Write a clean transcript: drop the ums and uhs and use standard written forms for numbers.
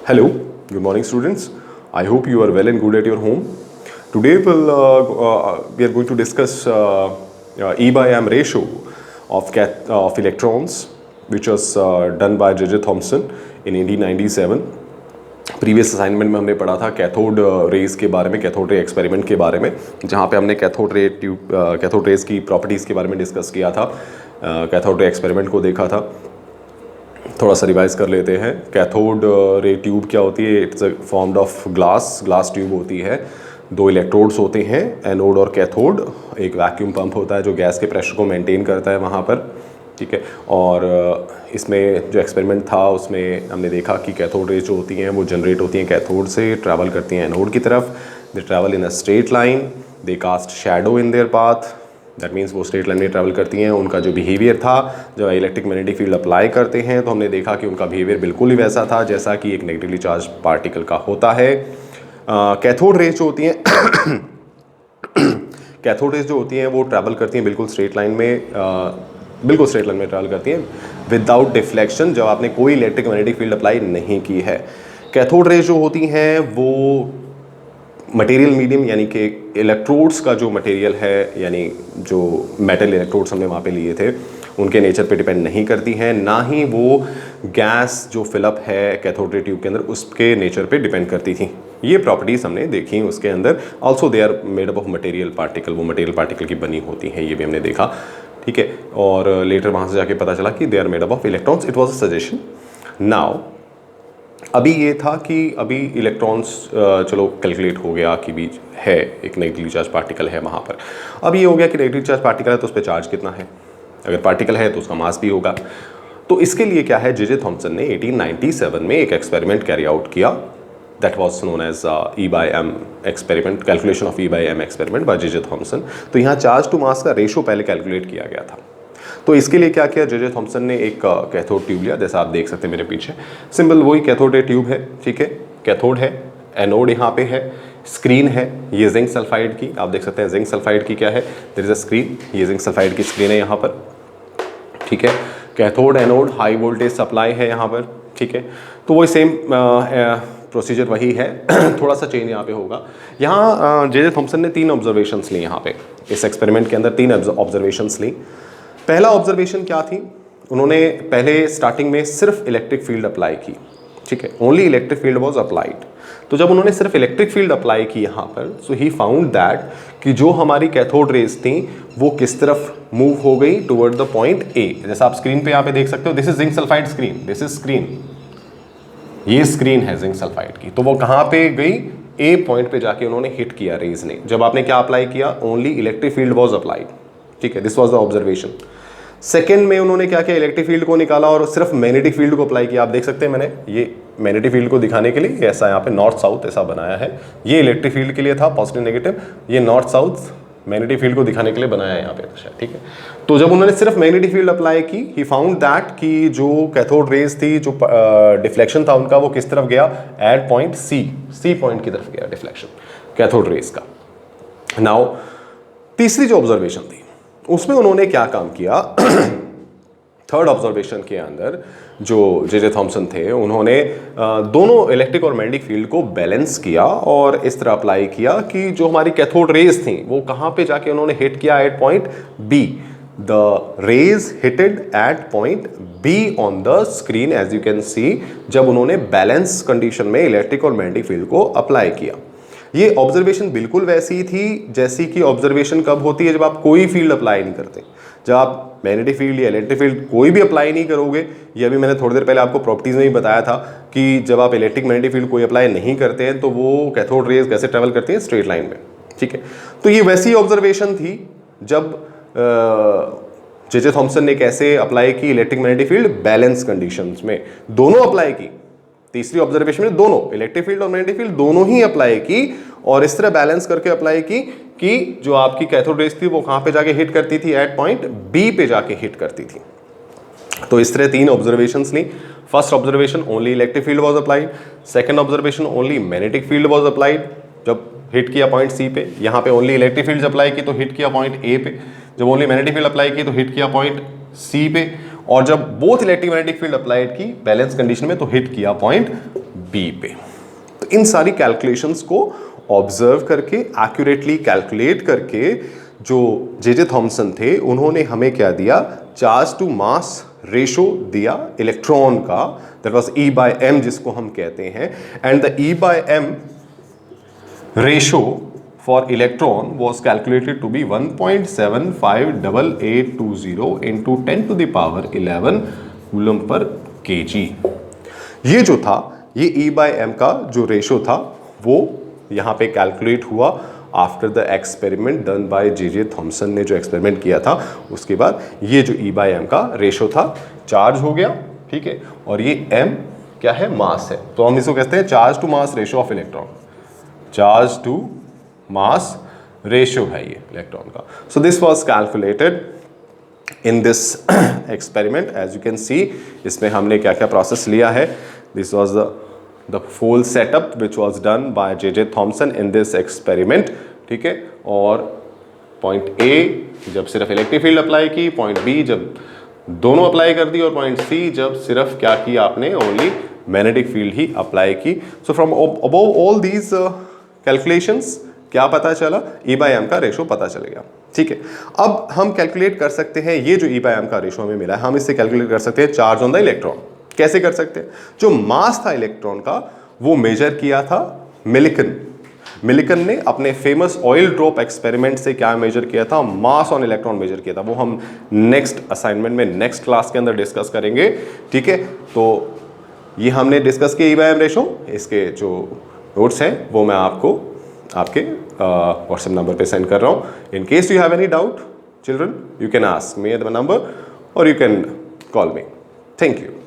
Hello, good morning, students. I hope you are well and good at your home. Today we are going to discuss E by M ratio of electrons, which was done by J.J. Thomson in 1897. Previous assignment में हमने पढ़ा था cathode rays के बारे में, cathode ray experiment के बारे में, जहाँ पे हमने कैथोड रेज की प्रॉपर्टीज़ के बारे में डिस्कस किया था, कैथोड रे एक्सपेरिमेंट को देखा था। थोड़ा सा रिवाइज कर लेते हैं। कैथोड रे ट्यूब क्या होती है? It's formed of glass tube होती है। दो इलेक्ट्रोड्स होते हैं, एनोड और कैथोड। एक वैक्यूम पंप होता है जो गैस के प्रेशर को मेंटेन करता है वहाँ पर, ठीक है। और इसमें जो एक्सपेरिमेंट था उसमें हमने देखा कि कैथोड रेज जो होती हैं वो जनरेट होती हैं कैथोड से, ट्रैवल करती हैं एनोड की तरफ। They travel in a straight line, they cast shadow in their path. That means वो स्ट्रेट लाइन में ट्रैवल करती हैं। उनका जो बिहेवियर था, जब इलेक्ट्रिक मैग्नेटिक फील्ड अप्लाई करते हैं तो हमने देखा कि उनका बिहेवियर बिल्कुल ही वैसा था जैसा कि एक नेगेटिवली चार्ज पार्टिकल का होता है। कैथोड रेज जो होती हैं कैथोड रेज जो होती हैं वो ट्रैवल करती हैं बिल्कुल स्ट्रेट लाइन में, ट्रैवल करती हैं विदाउट डिफ्लेक्शन, जब आपने कोई इलेक्ट्रिक मैग्नेटिक फील्ड अप्लाई नहीं की है। कैथोड रेज जो होती हैं वो मटेरियल मीडियम यानी कि इलेक्ट्रोड्स का जो मटेरियल है, यानी जो मेटल इलेक्ट्रोड्स हमने वहाँ पे लिए थे, उनके नेचर पे डिपेंड नहीं करती हैं, ना ही वो गैस जो फिलअप है कैथोड रे ट्यूब के अंदर उसके नेचर पे डिपेंड करती थी। ये प्रॉपर्टीज़ हमने देखी उसके अंदर। Also they are made up of material particle, वो मटेरियल पार्टिकल की बनी होती हैं, ये भी हमने देखा, ठीक है। और लेटर वहाँ से जाके पता चला कि they are made up of electrons. It was a suggestion. Now अभी ये था कि अभी इलेक्ट्रॉन्स चलो कैलकुलेट हो गया कि बीच है एक नेगेटिवली चार्ज पार्टिकल है वहाँ पर। अब ये हो गया कि नेगेटिव चार्ज पार्टिकल है तो उस पर चार्ज कितना है, अगर पार्टिकल है तो उसका मास भी होगा। तो इसके लिए क्या है, जे थॉम्सन ने 1897 में एक एक्सपेरिमेंट कैरी आउट किया, that was known as E by M experiment, calculation of E by M experiment by J Thomson. तो यहाँ चार्ज टू मास का रेशो पहले कैलकुलेट किया गया था। तो इसके लिए क्या किया, जे थॉम्सन ने एक कैथोड ट्यूब लिया, जैसा आप देख सकते हैं मेरे पीछे सिंबल वही कैथोड रे ट्यूब है, ठीक है। कैथोड है, एनोड यहाँ पे है, स्क्रीन है ये जिंक सल्फाइड की, आप देख सकते हैं जिंक सल्फाइड की क्या है, देयर इज अ स्क्रीन, ये जिंक सल्फाइड की स्क्रीन है यहाँ पर, ठीक है। Cathode anode high voltage supply है यहाँ पर, ठीक है। तो वही सेम प्रोसीजर वही है थोड़ा सा चेंज यहाँ पे होगा। यहाँ जे थॉम्सन ने 3 ऑब्जर्वेशंस ली यहाँ पे, इस एक्सपेरिमेंट के अंदर 3 ऑब्जर्वेशंस ली। पहला ऑब्जर्वेशन क्या थी, उन्होंने पहले स्टार्टिंग में सिर्फ इलेक्ट्रिक फील्ड अप्लाई की, ठीक है, only electric field was applied. तो जब उन्होंने सिर्फ इलेक्ट्रिक फील्ड अप्लाई की यहाँ पर, सो ही फाउंड दैट कि जो हमारी कैथोड रेज थी वो किस तरफ मूव हो गई, टुवर्ड द पॉइंट ए। जैसा आप स्क्रीन पे यहाँ पे देख सकते हो, this is zinc sulphide screen, this is screen, ये स्क्रीन है जिंक सल्फाइड की। तो वो कहाँ पे गई, ए पॉइंट पे जाके उन्होंने हिट किया रेज ने। जब आपने क्या अप्लाई किया, only electric field was applied, ठीक है, this was the observation. Second में उन्होंने क्या किया, इलेक्ट्रिक फील्ड को निकाला और सिर्फ मैग्नेटिक फील्ड को अप्लाई किया। आप देख सकते हैं मैंने ये मैग्नेटिक फील्ड को दिखाने के लिए ऐसा यहाँ पे नॉर्थ साउथ ऐसा बनाया है, ये इलेक्ट्रिक फील्ड के लिए था पॉजिटिव नेगेटिव, ये नॉर्थ साउथ मैग्नेटिक फील्ड को दिखाने के लिए बनाया है यहाँ पे, ठीक है। तो जब उन्होंने सिर्फ मैग्नेटिक फील्ड अप्लाई की, ही फाउंड दैट कि जो कैथोड रेज थी, जो डिफ्लेक्शन था उनका वो किस तरफ गया, एट पॉइंट सी पॉइंट की तरफ गया डिफ्लेक्शन कैथोड रेज का। नाउ तीसरी जो ऑब्जर्वेशन थी उसमें उन्होंने क्या काम किया, थर्ड ऑब्जर्वेशन के अंदर जो जे थॉम्सन थे उन्होंने दोनों इलेक्ट्रिक और मैग्नेटिक फील्ड को बैलेंस किया और इस तरह अप्लाई किया कि जो हमारी कैथोड रेज थी वो कहाँ पे जाके उन्होंने हिट किया, at point B. The rays hitted at point B on the screen as you can see, जब उन्होंने बैलेंस कंडीशन में इलेक्ट्रिक और मैग्नेटिक फील्ड को अप्लाई किया। ये ऑब्जर्वेशन बिल्कुल वैसी थी जैसी कि ऑब्जर्वेशन कब होती है, जब आप कोई फील्ड अप्लाई नहीं करते। जब आप मैग्नेटिक फील्ड या इलेक्ट्रिक फील्ड कोई भी अप्लाई नहीं करोगे, ये अभी मैंने थोड़ी देर पहले आपको प्रॉपर्टीज में ही बताया था कि जब आप इलेक्ट्रिक मैग्नेटिक फील्ड कोई अप्लाई नहीं करते हैं तो वो कैथोड रेज कैसे ट्रैवल करती हैं, स्ट्रेट लाइन में, ठीक है। तो ये वैसी ऑब्जर्वेशन थी जब जे थॉम्सन ने कैसे अप्लाई की electric magnetic field, balance conditions में दोनों अप्लाई की। तीसरी ऑब्जर्वेशन में दोनों इलेक्ट्रिक फील्ड और मैग्नेटिक फील्ड दोनों ही अप्लाई की और इस तरह बैलेंस करके अप्लाई की कि जो आपकी कैथोड रेज थी वो कहां पे जाके हिट करती थी, एट पॉइंट बी पे जाके हिट करती थी। तो इस तरह 3 ऑब्जर्वेशंस ली। First observation only electric field was applied, second observation only magnetic field was applied, जब हिट किया पॉइंट सी पे। यहाँ पे ओनली इलेक्ट्रिक फील्ड अप्लाई की तो हिट किया पॉइंट ए पे, जब ओनली मैग्नेटिक फील्ड अप्लाई की तो हिट किया पॉइंट सी पे, और जब both electric magnetic field applied की बैलेंस कंडीशन में तो हिट किया पॉइंट बी पे। तो इन सारी कैलकुलेशंस को ऑब्जर्व करके, एक्यूरेटली कैलकुलेट करके जो जे थॉमसन थे उन्होंने हमें क्या दिया, चार्ज टू मास रेशो दिया इलेक्ट्रॉन का, दैट वाज E/m जिसको हम कहते हैं, and the E/m ratio for electron was calculated to be 1.758820 into 10 to the power 11 coulomb per kg। ये जो था, ये E/m का जो रेशो था वो यहाँ पे कैलकुलेट हुआ after the experiment done by J Thompson ने जो एक्सपेरिमेंट किया था उसके बाद ये जो E/m का रेशो था चार्ज हो गया, ठीक है, और ये m क्या है, मास है, तो हम इसको कहते हैं charge to mass ratio of electron, charge to mass ratio है ये इलेक्ट्रॉन का। So this was calculated in this experiment, as you can see इसमें हमने क्या क्या प्रोसेस लिया है। This was the full setup which was done by J Thomson in this experiment, ठीक है, और पॉइंट ए जब सिर्फ इलेक्ट्रिक फील्ड अप्लाई की, पॉइंट बी जब दोनों अप्लाई कर दी, और पॉइंट सी जब सिर्फ क्या की आपने, ओनली मैग्नेटिक फील्ड ही अप्लाई की। So from above all these calculations क्या पता चला, E/m का रेशो पता चल गया, ठीक है। अब हम कैलकुलेट कर सकते हैं ये जो E/m का रेशो हमें मिला है, हम इससे कैलकुलेट कर सकते हैं चार्ज ऑन द इलेक्ट्रॉन। कैसे कर सकते हैं, जो मास था इलेक्ट्रॉन का वो मेजर किया था मिलिकन ने अपने फेमस ऑयल ड्रॉप एक्सपेरिमेंट से क्या मेजर किया था, मास ऑन इलेक्ट्रॉन मेजर किया था। वो हम नेक्स्ट असाइनमेंट में नेक्स्ट क्लास के अंदर डिस्कस करेंगे, ठीक है। तो ये हमने डिस्कस किया E/m रेशो, इसके जो नोट्स हैं वो मैं आपको आपके व्हाट्सएप नंबर पे सेंड कर रहा हूँ। In case you have any doubt children, you can ask me at the number और you can call me. Thank you.